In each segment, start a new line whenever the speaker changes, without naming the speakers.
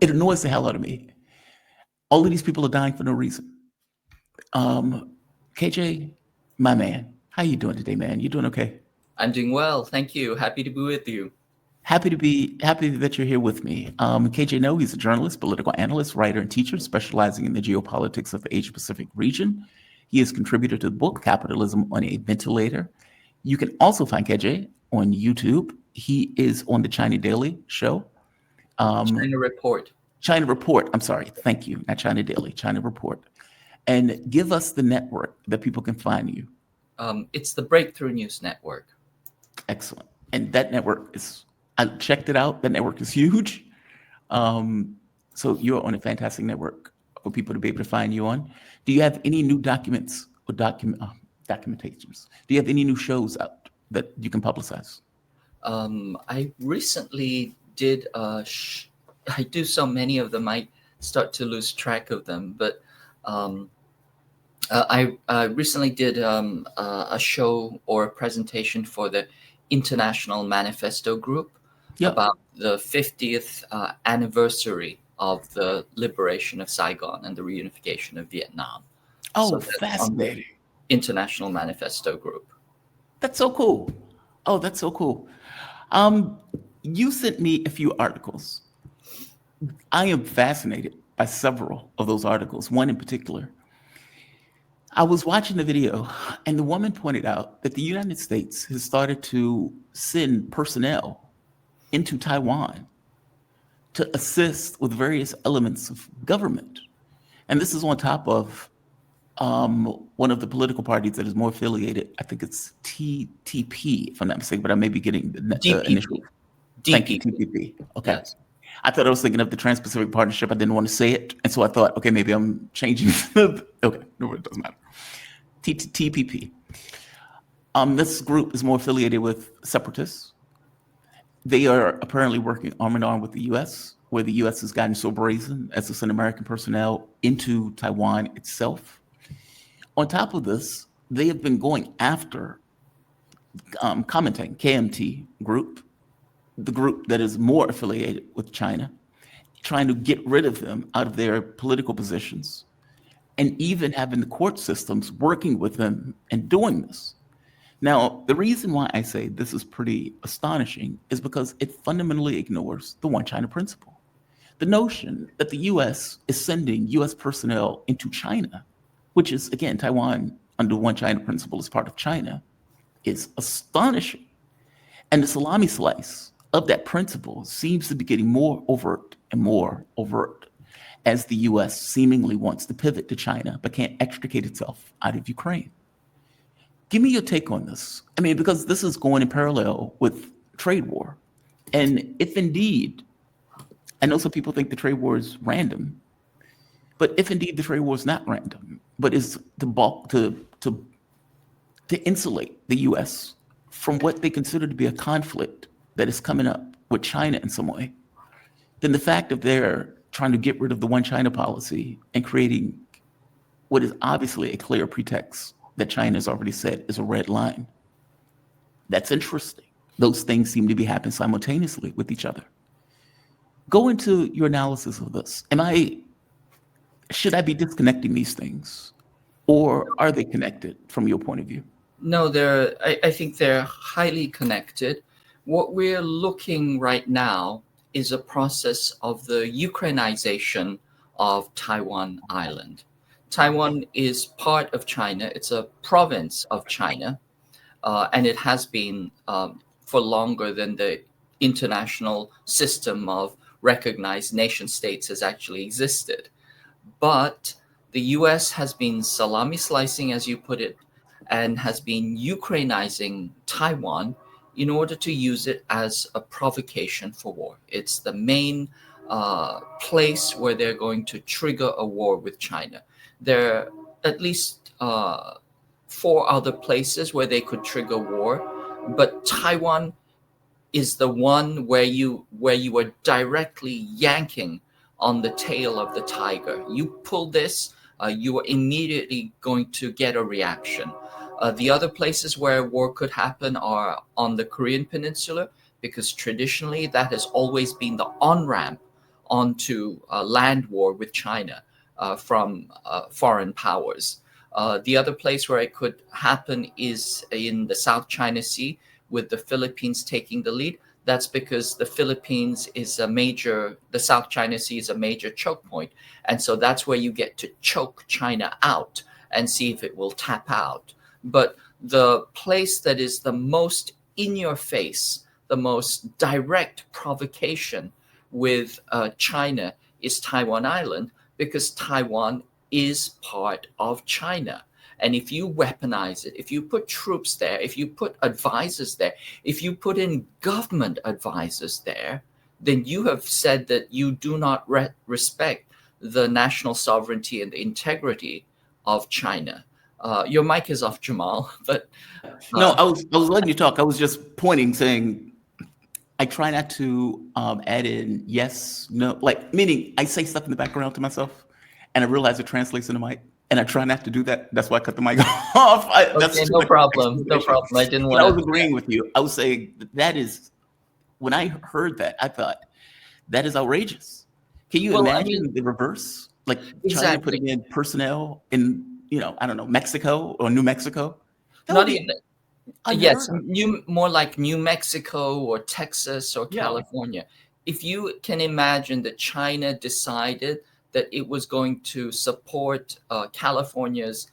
It annoys the hell out of me. All of these people are dying for no reason. KJ, my man, how you doing today, man? You doing okay?
I'm doing well, thank you. Happy to be with you.
Happy that you're here with me. KJ No, he's a journalist, political analyst, writer, and teacher specializing in the geopolitics of the Asia Pacific region. He is contributor to the book Capitalism on a Ventilator. You can also find KJ on YouTube. He is on the China Daily show.
China Report.
China Report. I'm sorry. Thank you. Not China Daily, China Report. And give us the network that people can find you.
It's the Breakthrough News Network.
Excellent. And that network is, I checked it out. That network is huge. So you're on a fantastic network for people to be able to find you on. Do you have any new documents or documentations? Do you have any new shows out that you can publicize?
I recently did, I do so many of them, I start to lose track of them. But I recently did a show or a presentation for the International Manifesto Group about the 50th anniversary of the liberation of Saigon and the reunification of Vietnam.
Oh, so fascinating.
International Manifesto Group.
That's so cool. Oh, that's so cool. You sent me a few articles. I am fascinated by several of those articles, one in particular. I was watching the video, and the woman pointed out that the United States has started to send personnel into Taiwan to assist with various elements of government. And this is on top of one of the political parties that is more affiliated. I think it's TTP, if I'm not mistaken, but I may be getting the initial. Thank you, TPP. Okay. Yes. I thought I was thinking of the Trans-Pacific Partnership. I didn't want to say it. And so I thought, okay, maybe I'm changing. Okay, no, it doesn't matter. TPP. This group is more affiliated with separatists. They are apparently working arm in arm with the U.S., where the U.S. has gotten so brazen as to send American personnel into Taiwan itself. On top of this, they have been going after Kuomintang, KMT group, the group that is more affiliated with China, trying to get rid of them out of their political positions, and even having the court systems working with them and doing this. Now, the reason why I say this is pretty astonishing is because it fundamentally ignores the one China principle. The notion that the U.S. is sending U.S. personnel into China, which is, again, Taiwan under one China principle is part of China, is astonishing. And the salami slice of that principle seems to be getting more overt and more overt as the U.S. seemingly wants to pivot to China but can't extricate itself out of Ukraine. Give me your take on this. I mean, because this is going in parallel with trade war. And if indeed, I know some people think the trade war is random, but if indeed the trade war is not random, but is to insulate the U.S. from what they consider to be a conflict that is coming up with China in some way, then the fact that they're trying to get rid of the one China policy and creating what is obviously a clear pretext that China has already said is a red line. That's interesting. Those things seem to be happening simultaneously with each other. Go into your analysis of this. Should I be disconnecting these things, or are they connected from your point of view?
No, I think they're highly connected. What we're looking right now is a process of the Ukraineization of Taiwan Island. Taiwan is part of China. It's a province of China, and it has been for longer than the international system of recognized nation states has actually existed. But the US has been salami slicing, as you put it, and has been Ukrainizing Taiwan in order to use it as a provocation for war. It's the main place where they're going to trigger a war with China. There are at least 4 other places where they could trigger war, but Taiwan is the one where you are directly yanking on the tail of the tiger. You pull this, you are immediately going to get a reaction. The other places where war could happen are on the Korean Peninsula, because traditionally that has always been the on-ramp onto a land war with China from foreign powers. The other place where it could happen is in the South China Sea, with the Philippines taking the lead. That's because the South China Sea is a major choke point. And so that's where you get to choke China out and see if it will tap out. But the place that is the most in your face, the most direct provocation with China is Taiwan Island, because Taiwan is part of China. And if you weaponize it, if you put troops there, if you put advisors there, if you put in government advisors there, then you have said that you do not respect the national sovereignty and the integrity of China. Your mic is off, Jamal, but
No, I was letting you talk. I was just pointing, saying I try not to add in yes, no, like meaning I say stuff in the background to myself, and I realize it translates into mic, and I try not to do that. That's why I cut the mic off. That's
okay,
just
no
an
problem, no
explanation.
problem. I didn't
But I
want
was
to.
agreeing with you. I was saying that is when I heard that, I thought that is outrageous. Can you
Well, I mean,
imagine the reverse? Like China
exactly.
putting in personnel in, I don't know, Mexico or New Mexico? That would
Not even.
be
Yes,
unheard of.
more like New Mexico or Texas or
Yeah.
California. If you can imagine that China decided that it was going to support California's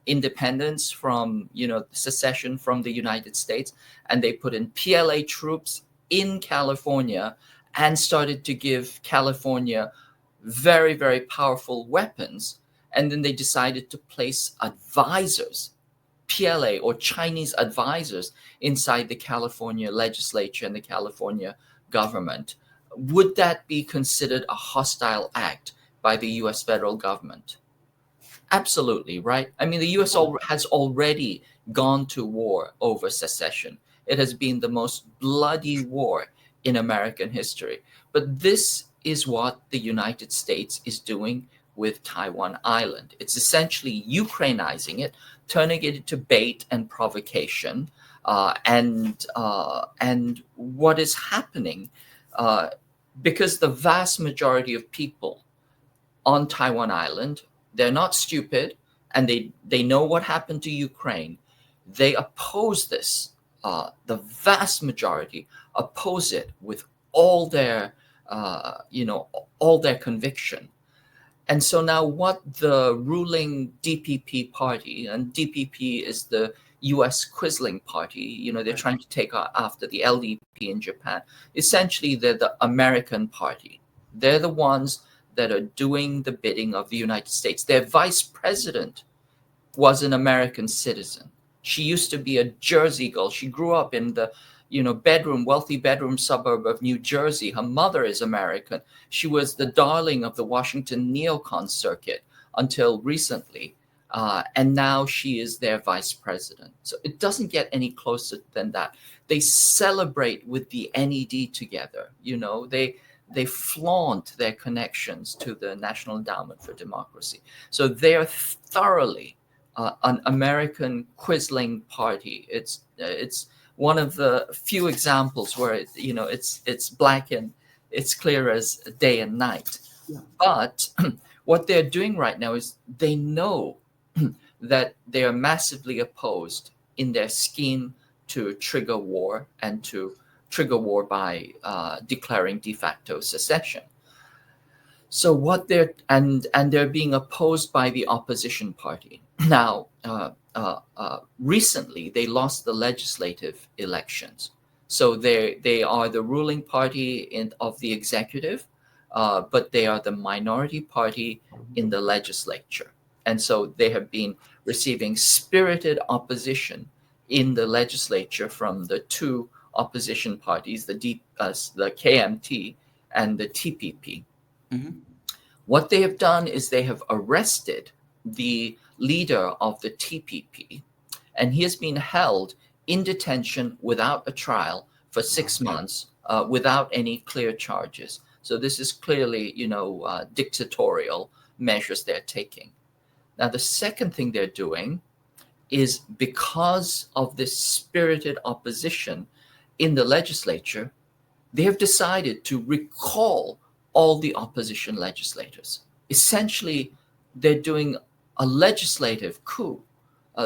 independence from, secession from the United States, and they put in PLA troops in California and started to give California very, very powerful weapons, and then they decided to place advisors, PLA or Chinese advisors, inside the California legislature and the California government. Would that be considered a hostile act by the US federal government? Absolutely, right? I mean, the US has already gone to war over secession. It has been the most bloody war in American history. But this is what the United States is doing with Taiwan Island. It's essentially Ukrainizing it, turning it into bait and provocation. And what is happening, because the vast majority of people on Taiwan Island, they're not stupid, and they know what happened to Ukraine. They oppose this. The vast majority oppose it with all their, all their conviction. And so now, what the ruling DPP party, and DPP is the U.S. Quisling party, they're trying to take after the LDP in Japan. Essentially, they're the American party. They're the ones that are doing the bidding of the United States. Their vice president was an American citizen. She used to be a Jersey girl. She grew up in the wealthy bedroom suburb of New Jersey. Her mother is American. She was the darling of the Washington neocon circuit until recently. And now she is their vice president. So it doesn't get any closer than that. They celebrate with the NED together. They flaunt their connections to the National Endowment for Democracy. So they are thoroughly an American Quisling party. It's one of the few examples where it's black and it's clear as day and night.
Yeah.
But what they're doing right now is they know that they are massively opposed in their scheme to trigger war, and to trigger war by declaring de facto secession. So what they're being opposed by the opposition party. Now, recently they lost the legislative elections, so they are the ruling party of the executive, but they are the minority party in the legislature, and so they have been receiving spirited opposition in the legislature from the two opposition parties, the KMT and the TPP.
Mm-hmm.
What they have done is they have arrested the leader of the TPP, and he has been held in detention without a trial for 6 months, without any clear charges. So this is clearly, dictatorial measures they're taking. Now, the second thing they're doing is, because of this spirited opposition in the legislature, they have decided to recall all the opposition legislators. Essentially, they're doing a legislative coup.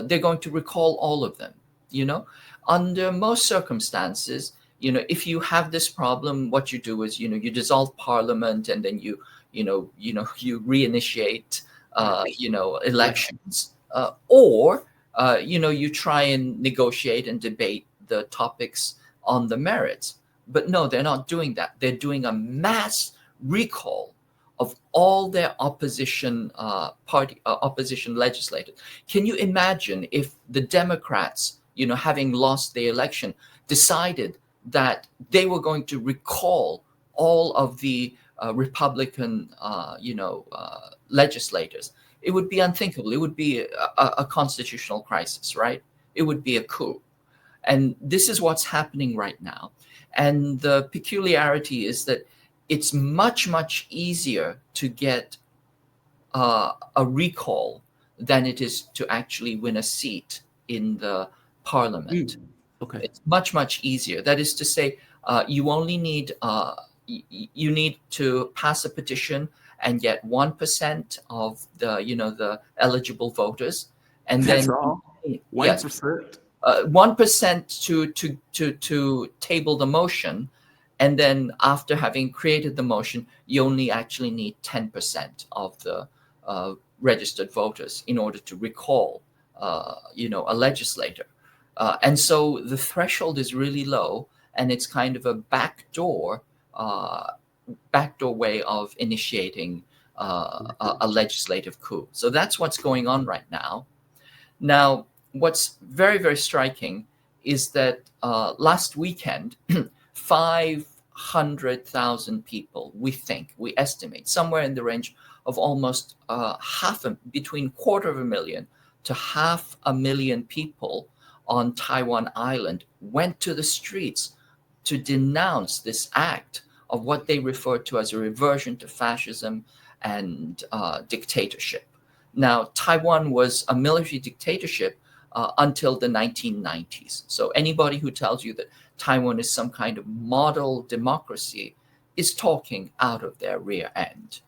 They're going to recall all of them. You know, under most circumstances, if you have this problem, what you do is, you dissolve parliament, and then you reinitiate, elections, or you try and negotiate and debate the topics on the merits. But no, they're not doing that. They're doing a mass recall of all their opposition legislators. Can you imagine if the Democrats, having lost the election, decided that they were going to recall all of the Republican, legislators? It would be unthinkable. It would be a constitutional crisis, right? It would be a coup. And this is what's happening right now. And the peculiarity is that it's much, much easier to get a recall than it is to actually win a seat in the parliament.
Okay.
It's much, much easier. That is to say, you only need you need to pass a petition and get 1% of the eligible voters, and
That's
then
all.
yes,
1%.
1% to table the motion, and then after having created the motion, you only actually need 10% of the registered voters in order to recall, a legislator. And so the threshold is really low, and it's kind of a backdoor way of initiating a legislative coup. So that's what's going on right now. Now, what's very, very striking is that last weekend, 500,000 people, we estimate, somewhere in the range of almost between 250,000 to 500,000 people on Taiwan Island went to the streets to denounce this act of what they refer to as a reversion to fascism and dictatorship. Now, Taiwan was a military dictatorship until the 1990s. So anybody who tells you that Taiwan is some kind of model democracy is talking out of their rear end.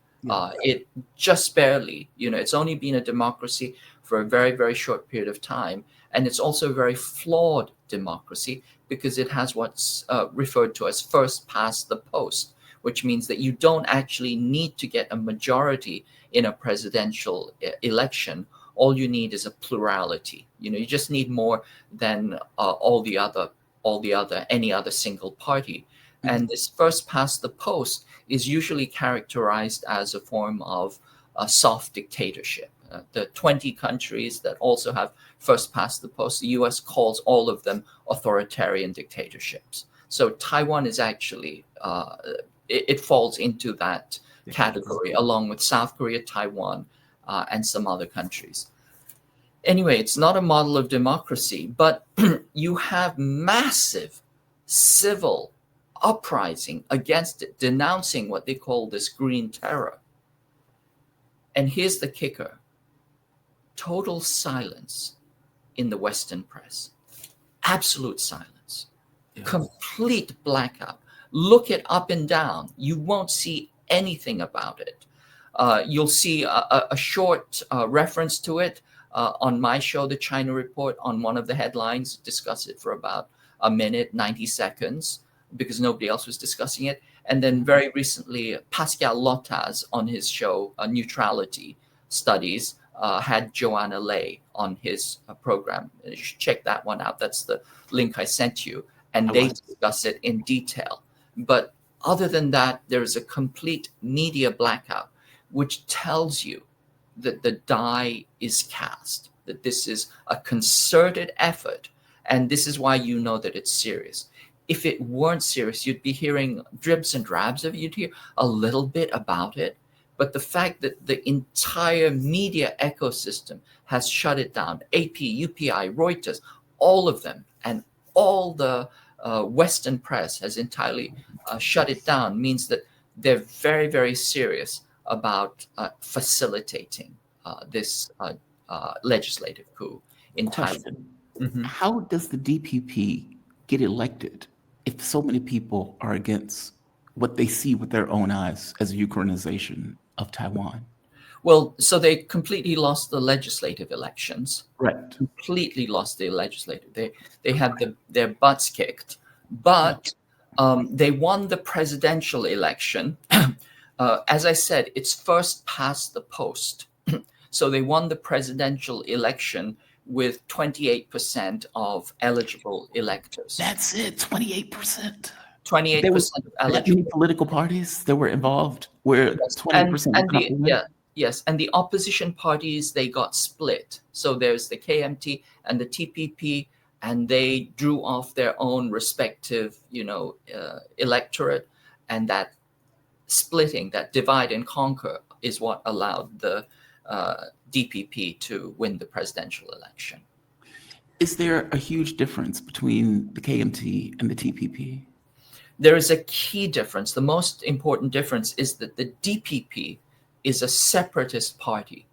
It just barely, it's only been a democracy for a very, very short period of time. And it's also a very flawed democracy because it has what's referred to as first past the post, which means that you don't actually need to get a majority in a presidential election. All you need is a plurality. You just need more than any other single party.
Mhm.
And this first past the post is usually characterized as a form of a soft dictatorship. The 20 countries that also have first past the post, the US calls all of them authoritarian dictatorships. So Taiwan is actually, it falls into that category along with South Korea, Taiwan, and some other countries. Anyway, it's not a model of democracy, but you have massive civil uprising against it, denouncing what they call this green terror. And here's the kicker: total silence in the Western press. Absolute silence.
Yeah.
Complete blackout. Look it up and down. You won't see anything about it. You'll see a short reference to it on my show, The China Report, on one of the headlines. Discuss it for about a minute, 90 seconds, because nobody else was discussing it. And then very recently, Pascal Lotaz on his show, Neutrality Studies, had Joanna Lay on his program. You should check that one out. That's the link I sent you. And they discuss it in detail. But other than that, there is a complete media blackout, which tells you that the die is cast, that this is a concerted effort. And this is why you know that it's serious. If it weren't serious, you'd be hearing dribs and drabs of it. You'd hear a little bit about it. But the fact that the entire media ecosystem has shut it down, AP, UPI, Reuters, all of them, and all the Western press has entirely shut it down, means that they're very, very serious about facilitating this legislative coup in Taiwan.
Question. How does the DPP get elected if so many people are against what they see with their own eyes as a Ukraineization of Taiwan.
Well, so they completely lost the legislative elections.
Right.
Completely lost the legislative. They had their butts kicked,
Yeah.
but they won the presidential election. As I said, it's first past the post. So they won the presidential election with 28% of eligible electors.
That's it, 28%.
28% of
That many
eligible.
political parties that were involved where
Yes.
28% was enough to win?
Yes, and the opposition parties, they got split. So there's the KMT and the TPP, and they drew off their own respective, electorate, and that splitting, that divide and conquer, is what allowed the DPP to win the presidential election.
Is there a huge difference between the KMT and the TPP?
There is a key difference. The most important difference is that the DPP is a separatist party.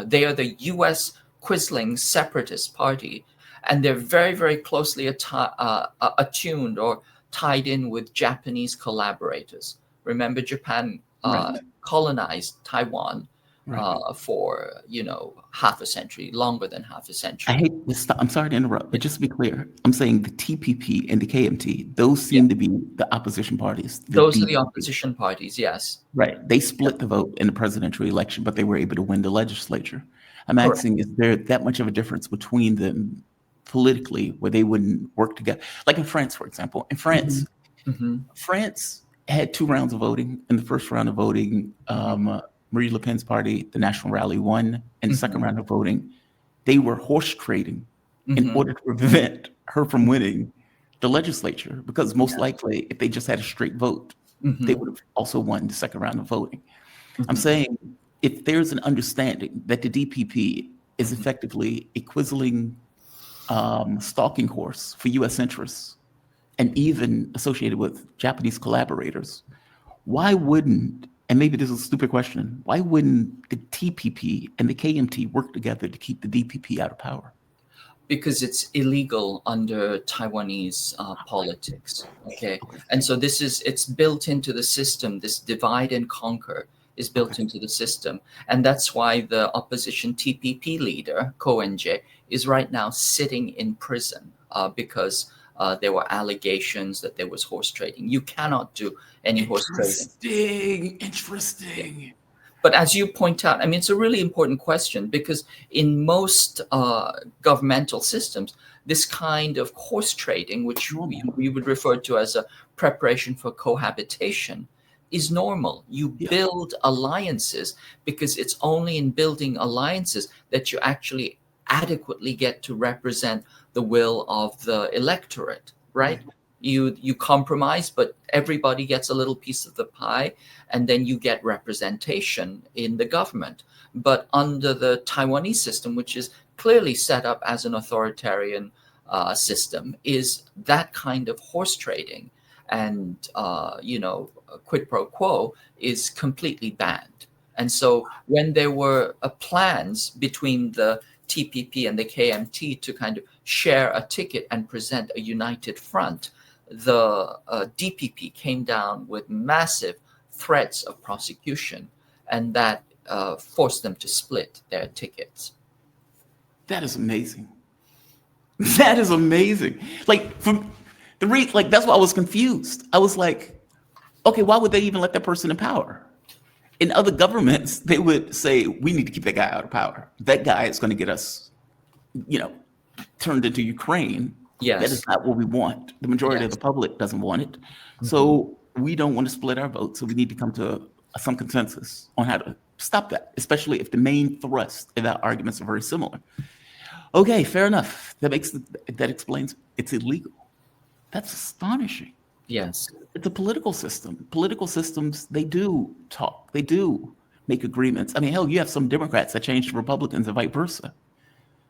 They are the US Quisling separatist party, and they're very, very closely attuned or tied in with Japanese collaborators. Remember, Japan
Right.
colonized Taiwan
Right.
for, half a century, longer than half a
I
century.
hate to stop. I'm sorry to interrupt, but just to be clear, I'm saying the TPP and the KMT, those
Yeah.
seem to be the opposition parties.
Those are the
DPP.
opposition parties, yes.
Right. They split the vote in the presidential election, but they were able to win the legislature. I'm
Correct.
asking, is there that much of a difference between them politically where they wouldn't work together? Like in France, for example. In France,
Mhm.
France had 2 rounds of voting. In the first round of voting, Marie Le Pen's party, the National Rally, won. In the second round of voting, they were horse trading in
Mhm.
order to prevent her from winning the legislature, because most
Yes.
likely, if they just had a straight vote, they
Mhm.
would have also won the second round of voting. I'm
Mhm.
saying if there's an understanding that the DPP is effectively a quisling stalking horse for US interests and even associated with Japanese collaborators, why wouldn't, and maybe this is a stupid question, why wouldn't the TPP and the KMT work together to keep the DPP out of power?
Because it's illegal under Taiwanese politics. Okay. And so it's built into the system. This divide and conquer is built
Okay.
into the system. And that's why the opposition TPP leader, Ko En-jae, is right now sitting in prison because there were allegations that there was horse trading. You cannot do any horse trading.
Interesting.
But as you point out, I mean, it's a really important question because in most governmental systems, this kind of horse trading, which we would refer to as a preparation for cohabitation, is normal. You
Yeah.
build alliances because it's only in building alliances that you actually adequately get to represent the will of the electorate, right? You compromise, but everybody gets a little piece of the pie, and then you get representation in the government. But under the Taiwanese system, which is clearly set up as an authoritarian system, is that kind of horse trading and quid pro quo is completely banned. And so when there were plans between the TPP and the KMT to kind of share a ticket and present a united front, the DPP came down with massive threats of prosecution, and that forced them to split their tickets.
That is amazing. That is amazing. Like from like that's why I was confused. I was like, okay, why would they even let that person in power? In other governments, they would say, we need to keep that guy out of power. That guy is going to get us, turned into Ukraine. That is
Yes.
not what we want. The majority of the
Yes.
public doesn't want it. So we don't want to split our vote. So we need to come to some consensus on how to stop that, especially if the main thrust of our arguments are very similar. Okay, fair enough. That explains it's illegal. That's astonishing.
Yes.
It's a political system. Political systems, they do talk. They do make agreements. I mean, hell, you have some Democrats that change to Republicans and vice versa.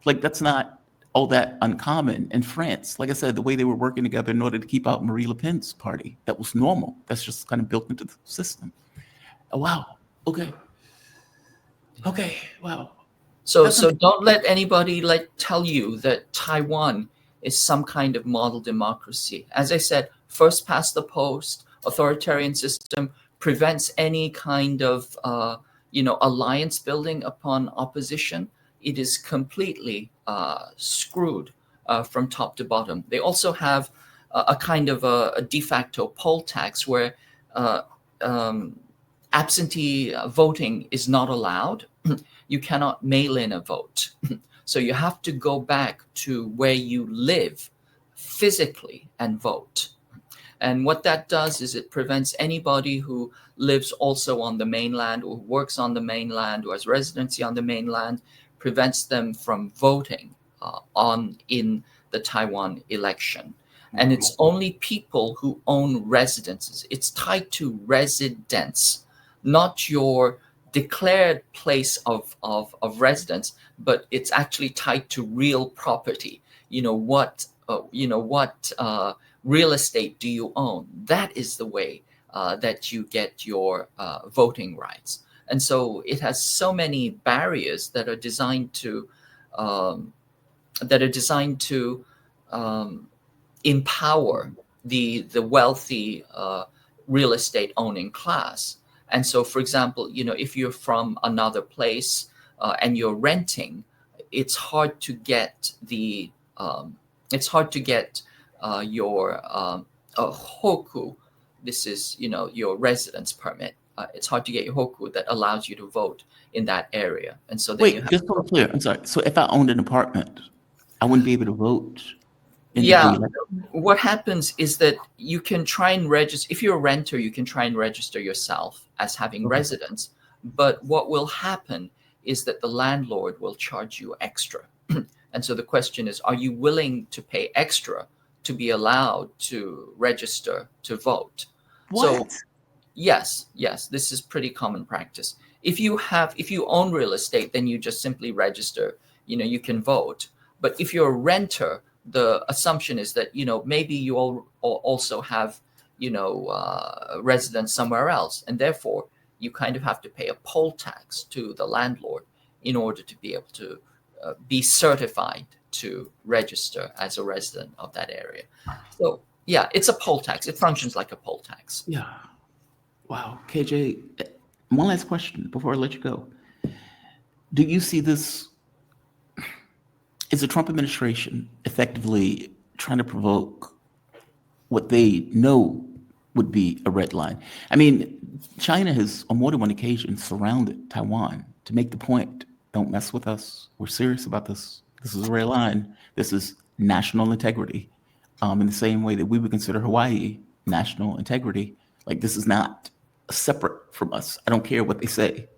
Like that's not all that uncommon in France. Like I said, the way they were working together in order to keep out Marie Le Pen's party, that was normal. That's just kind of built into the system. Oh, wow. Okay. Okay. Wow.
So don't let anybody tell you that Taiwan is some kind of model democracy. As I said, first past the post, authoritarian system prevents any kind of alliance building upon opposition, it is completely screwed from top to bottom. They also have a kind of a de facto poll tax where uh, um, absentee voting is not allowed. You cannot mail in a vote. So you have to go back to where you live physically and vote. And what that does is it prevents anybody who lives also on the mainland or works on the mainland or has residency on the mainland, prevents them from voting in the Taiwan election. And it's only people who own residences. It's tied to residence, not your declared place of residence, but it's actually tied to real property. What real estate do you own? That is the way that you get your voting rights. And so it has so many barriers that are designed to um, empower the wealthy real estate owning class. And so, for example, if you're from another place and you're renting, it's hard to get your hoku. This is your residence permit. It's hard to get your hoku that allows you to vote in that area. And so then you
Wait,
have
just so I'm clear. I'm sorry. So if I owned an apartment, I wouldn't be able to vote in the
yeah.
election?
What happens is that you can try and register. If you're a renter, you can try and register yourself as having
Okay.
residence. But what will happen is that the landlord will charge you extra. And so the question is, are you willing to pay extra to be allowed to register to vote? So
What?
yes, this is pretty common practice. If you own real estate, then you just simply register, you can vote. But if you're a renter, the assumption is that, maybe you also have, residence somewhere else. And therefore, you kind of have to pay a poll tax to the landlord in order to be able to be certified to register as a resident of that area. So yeah, it's a poll tax. It functions like a poll tax.
Yeah. Wow. KJ, one last question before I let you go. Do you see this? Is the Trump administration effectively trying to provoke what they know would be a red line? I mean, China has on more than one occasion surrounded Taiwan to make the point, don't mess with us. We're serious about this. This is a red line. This is national integrity. In the same way that we would consider Hawaii national integrity. Like, this is not separate from us. I don't care what they say.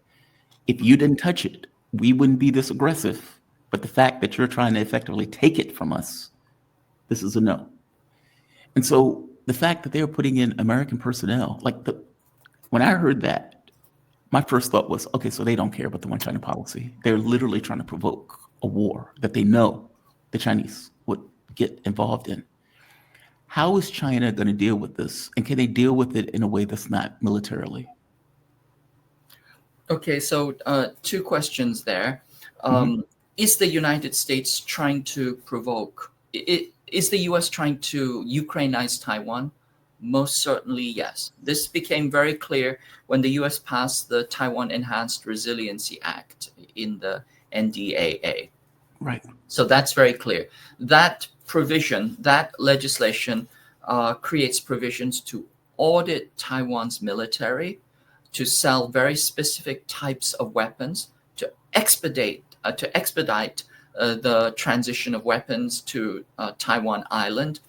If you didn't touch it, we wouldn't be this aggressive. But the fact that you're trying to effectively take it from us, this is a no. And so the fact that they're putting in American personnel, when I heard that, my first thought was, okay, so they don't care about the one China policy. They're literally trying to provoke a war that they know the Chinese would get involved in. How is China going to deal with this? And can they deal with it in a way that's not militarily?
Okay, so two questions there.
Mhm.
Is the United States trying to provoke? Is the US trying to Ukrainize Taiwan? Most certainly, yes. This became very clear when the US passed the Taiwan Enhanced Resiliency Act in the NDAA.
Right.
So that's very clear. That provision, that legislation creates provisions to audit Taiwan's military, to sell very specific types of weapons, to expedite the transition of weapons to Taiwan Island.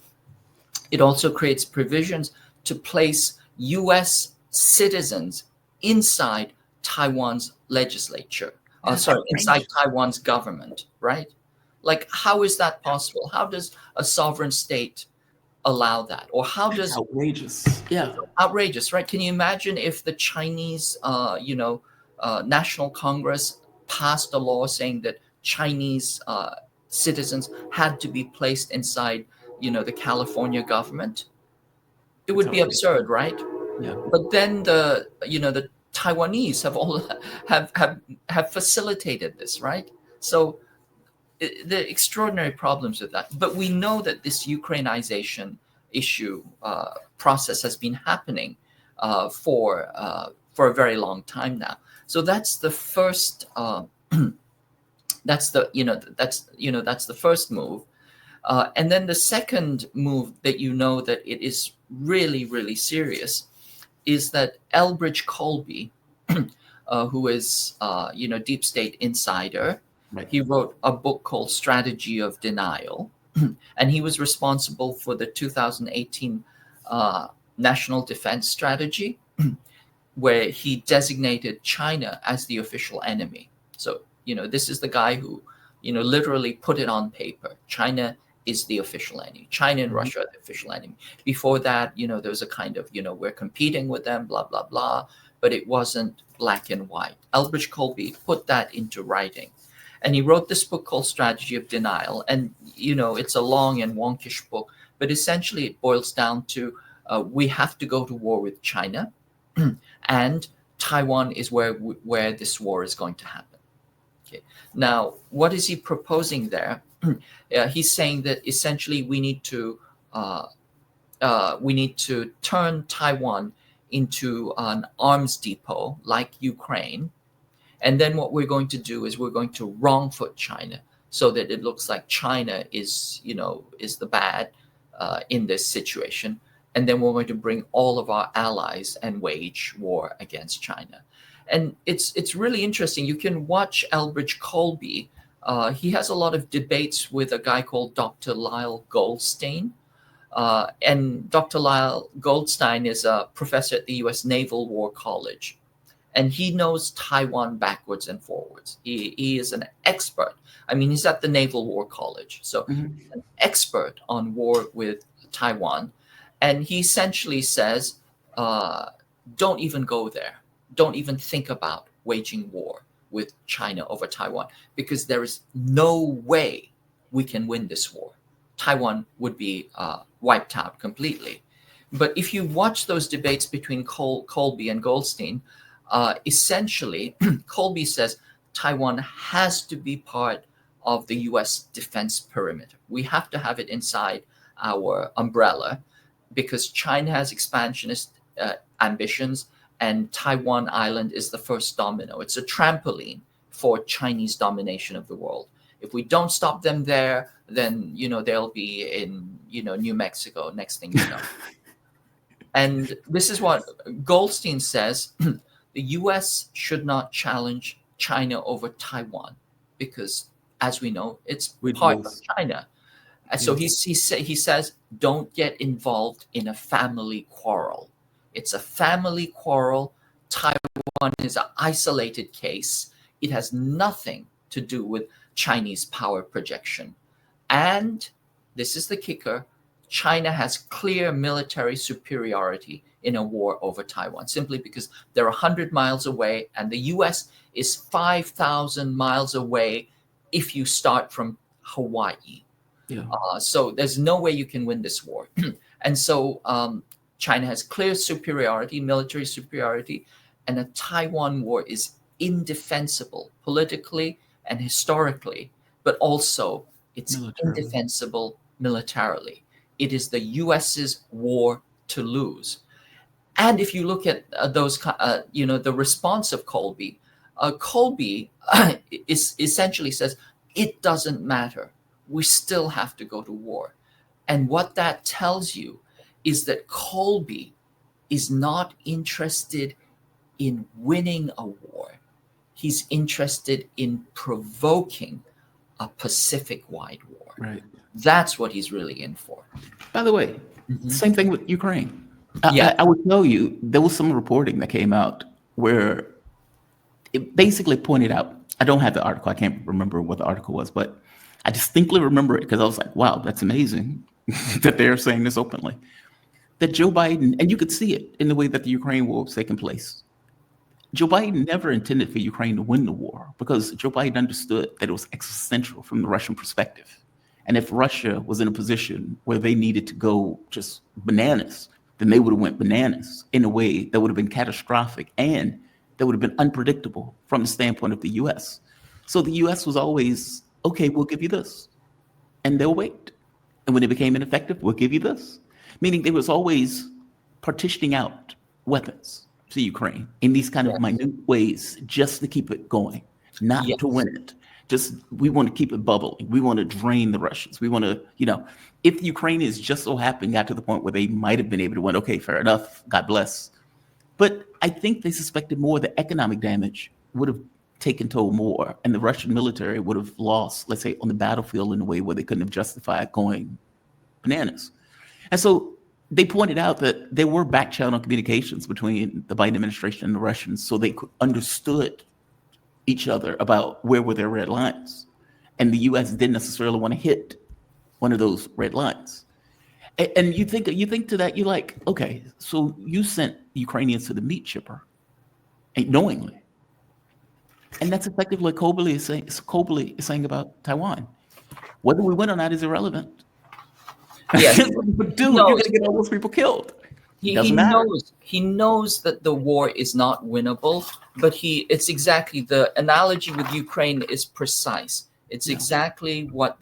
It also creates provisions to place U.S. citizens inside Taiwan's legislature.
That's
Inside
outrageous.
Taiwan's government, right? Like, how is that possible? How does a sovereign state allow that? Or how
That's
does
outrageous. Yeah.
outrageous, right? Can you imagine if the Chinese, National Congress passed a law saying that Chinese citizens had to be placed inside, the California government? It
That's
would be
outrageous.
absurd, right?
Yeah.
But then the Taiwanese have all have facilitated this, right? So the extraordinary problems with that. But we know that this Ukrainization issue process has been happening for a very long time now. So that's the first. That's the first move. And then the second move that that it is really, really serious is that Elbridge Colby, who is, deep state insider,
Right.
he wrote a book called Strategy of Denial. And he was responsible for the 2018 National Defense Strategy, where he designated China as the official enemy. So, this is the guy who, literally put it on paper. China is the official enemy. China and Russia are the official enemy. Before that, there was a kind of, we're competing with them, blah, blah, blah. But it wasn't black and white. Elbridge Colby put that into writing. And he wrote this book called Strategy of Denial. And, it's a long and wonkish book. But essentially, it boils down to we have to go to war with China. And Taiwan is where this war is going to happen. Okay. Now, what is he proposing there? He's saying that essentially we need to turn Taiwan into an arms depot like Ukraine, and then what we're going to do is we're going to wrong foot China so that it looks like China is the bad in this situation, and then we're going to bring all of our allies and wage war against China. And it's really interesting. You can watch Elbridge Colby. He has a lot of debates with a guy called Dr. Lyle Goldstein. And Dr. Lyle Goldstein is a professor at the US Naval War College. And he knows Taiwan backwards and forwards. He is an expert. I mean, he's at the Naval War College. So he's an expert on war with Taiwan. And he essentially says, don't even go there. Don't even think about waging war with China over Taiwan, because there is no way we can win this war. Taiwan would be wiped out completely. But if you watch those debates between Colby and Goldstein, essentially, Colby says Taiwan has to be part of the US defense perimeter. We have to have it inside our umbrella because China has expansionist ambitions, and Taiwan Island is the first domino. It's a trampoline for Chinese domination of the world. If we don't stop them there, then they'll be in New Mexico next thing you know. And this is what Goldstein says: the U.S. should not challenge China over Taiwan because, as we know, it's part of China. And so he says, don't get involved in a family quarrel. It's a family quarrel. Taiwan is an isolated case. It has nothing to do with Chinese power projection. And this is the kicker: China has clear military superiority in a war over Taiwan, simply because they're 100 miles away and the US is 5,000 miles away if you start from Hawaii.
Yeah.
So there's no way you can win this war. And so China has clear superiority, military superiority, and a Taiwan war is indefensible politically and historically, but also it's indefensible militarily. It is the US's war to lose. And if you look at the response of Colby, Colby essentially says, it doesn't matter. We still have to go to war. And what that tells you is that Colby is not interested in winning a war. He's interested in provoking a Pacific-wide war.
Right.
That's what he's really in for.
By the way, same thing with Ukraine.
Yeah.
I would tell you, there was some reporting that came out where it basically pointed out, I don't have the article, I can't remember what the article was, but I distinctly remember it because I was like, wow, that's amazing that they're saying this openly. That Joe Biden, and you could see it in the way that the Ukraine war was taking place. Joe Biden never intended for Ukraine to win the war because Joe Biden understood that it was existential from the Russian perspective. And if Russia was in a position where they needed to go just bananas, then they would have went bananas in a way that would have been catastrophic and that would have been unpredictable from the standpoint of the US. So the US was always, okay, we'll give you this. And they'll wait. And when it became ineffective, we'll give you this. Meaning there was always partitioning out weapons to Ukraine in these kind of
Yes.
minute ways just to keep it going, not
Yes.
to win it. Just we want to keep it bubbling. We want to drain the Russians. We want to, if Ukraine is just so happened got to the point where they might have been able to win, okay, fair enough, God bless. But I think they suspected more the economic damage would have taken toll more, and the Russian military would have lost, let's say, on the battlefield in a way where they couldn't have justified going bananas. And so they pointed out that there were back channel communications between the Biden administration and the Russians, so they understood each other about where were their red lines. And the U.S. didn't necessarily want to hit one of those red lines. And you think to that, you're like, okay, so you sent Ukrainians to the meat shipper knowingly. And that's effectively what Cobley is saying about Taiwan. Whether we win or not is irrelevant.
Yes.
But dude, you're going to get all those people killed.
He knows that the war is not winnable, but it's exactly, the analogy with Ukraine is precise. It's exactly what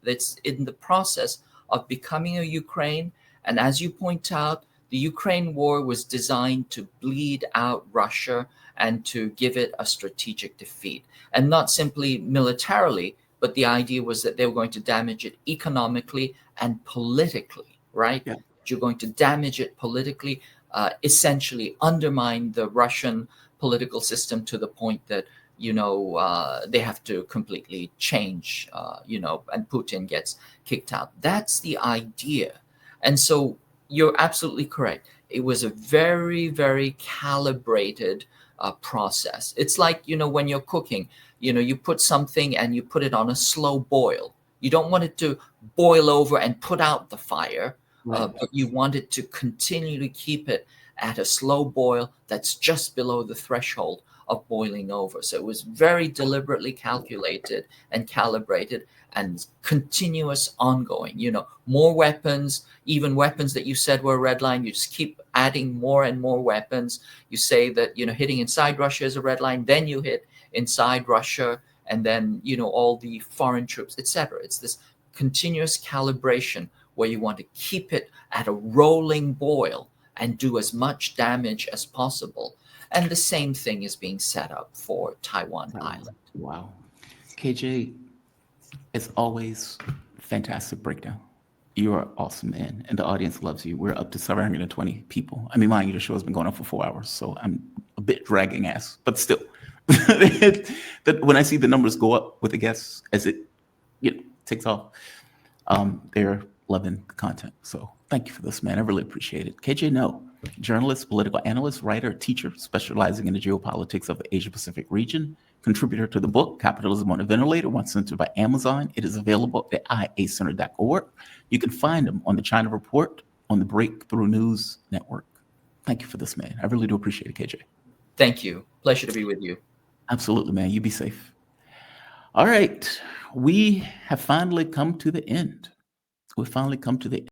that's in the process of becoming a Ukraine. And as you point out, the Ukraine war was designed to bleed out Russia and to give it a strategic defeat, and not simply militarily, but the idea was that they were going to damage it economically and politically, right?
Yeah.
You're going to damage it politically, essentially undermine the Russian political system to the point that, they have to completely change, and Putin gets kicked out. That's the idea. And so you're absolutely correct. It was a very, very calibrated process. It's like, when you're cooking, you put something and you put it on a slow boil. You don't want it to boil over and put out the fire.
Right.
But you want it to continually keep it at a slow boil that's just below the threshold of boiling over. So it was very deliberately calculated and calibrated and continuous ongoing. More weapons, even weapons that you said were red line, you just keep adding more and more weapons. You say that, hitting inside Russia is a red line, then you hit inside Russia, and then, all the foreign troops, etc. It's this continuous calibration where you want to keep it at a rolling boil and do as much damage as possible. And the same thing is being set up for Taiwan Island.
Wow. KJ, as always, fantastic breakdown. You are awesome, man. And the audience loves you. We're up to 720 people. I mean, mind you, the show has been going on for 4 hours, so I'm a bit dragging ass, but still. When I see the numbers go up with the guests as it takes off, they're loving the content. So thank you for this, man. I really appreciate it. KJ No, journalist, political analyst, writer, teacher, specializing in the geopolitics of the Asia Pacific region, contributor to the book Capitalism on a Ventilator, once censored by Amazon. It is available at iacenter.org. You can find him on the China Report on the Breakthrough News Network. Thank you for this, man. I really do appreciate it, KJ.
Thank you. Pleasure to be with you.
Absolutely, man. You be safe. All right. We have finally come to the end. We've finally come to the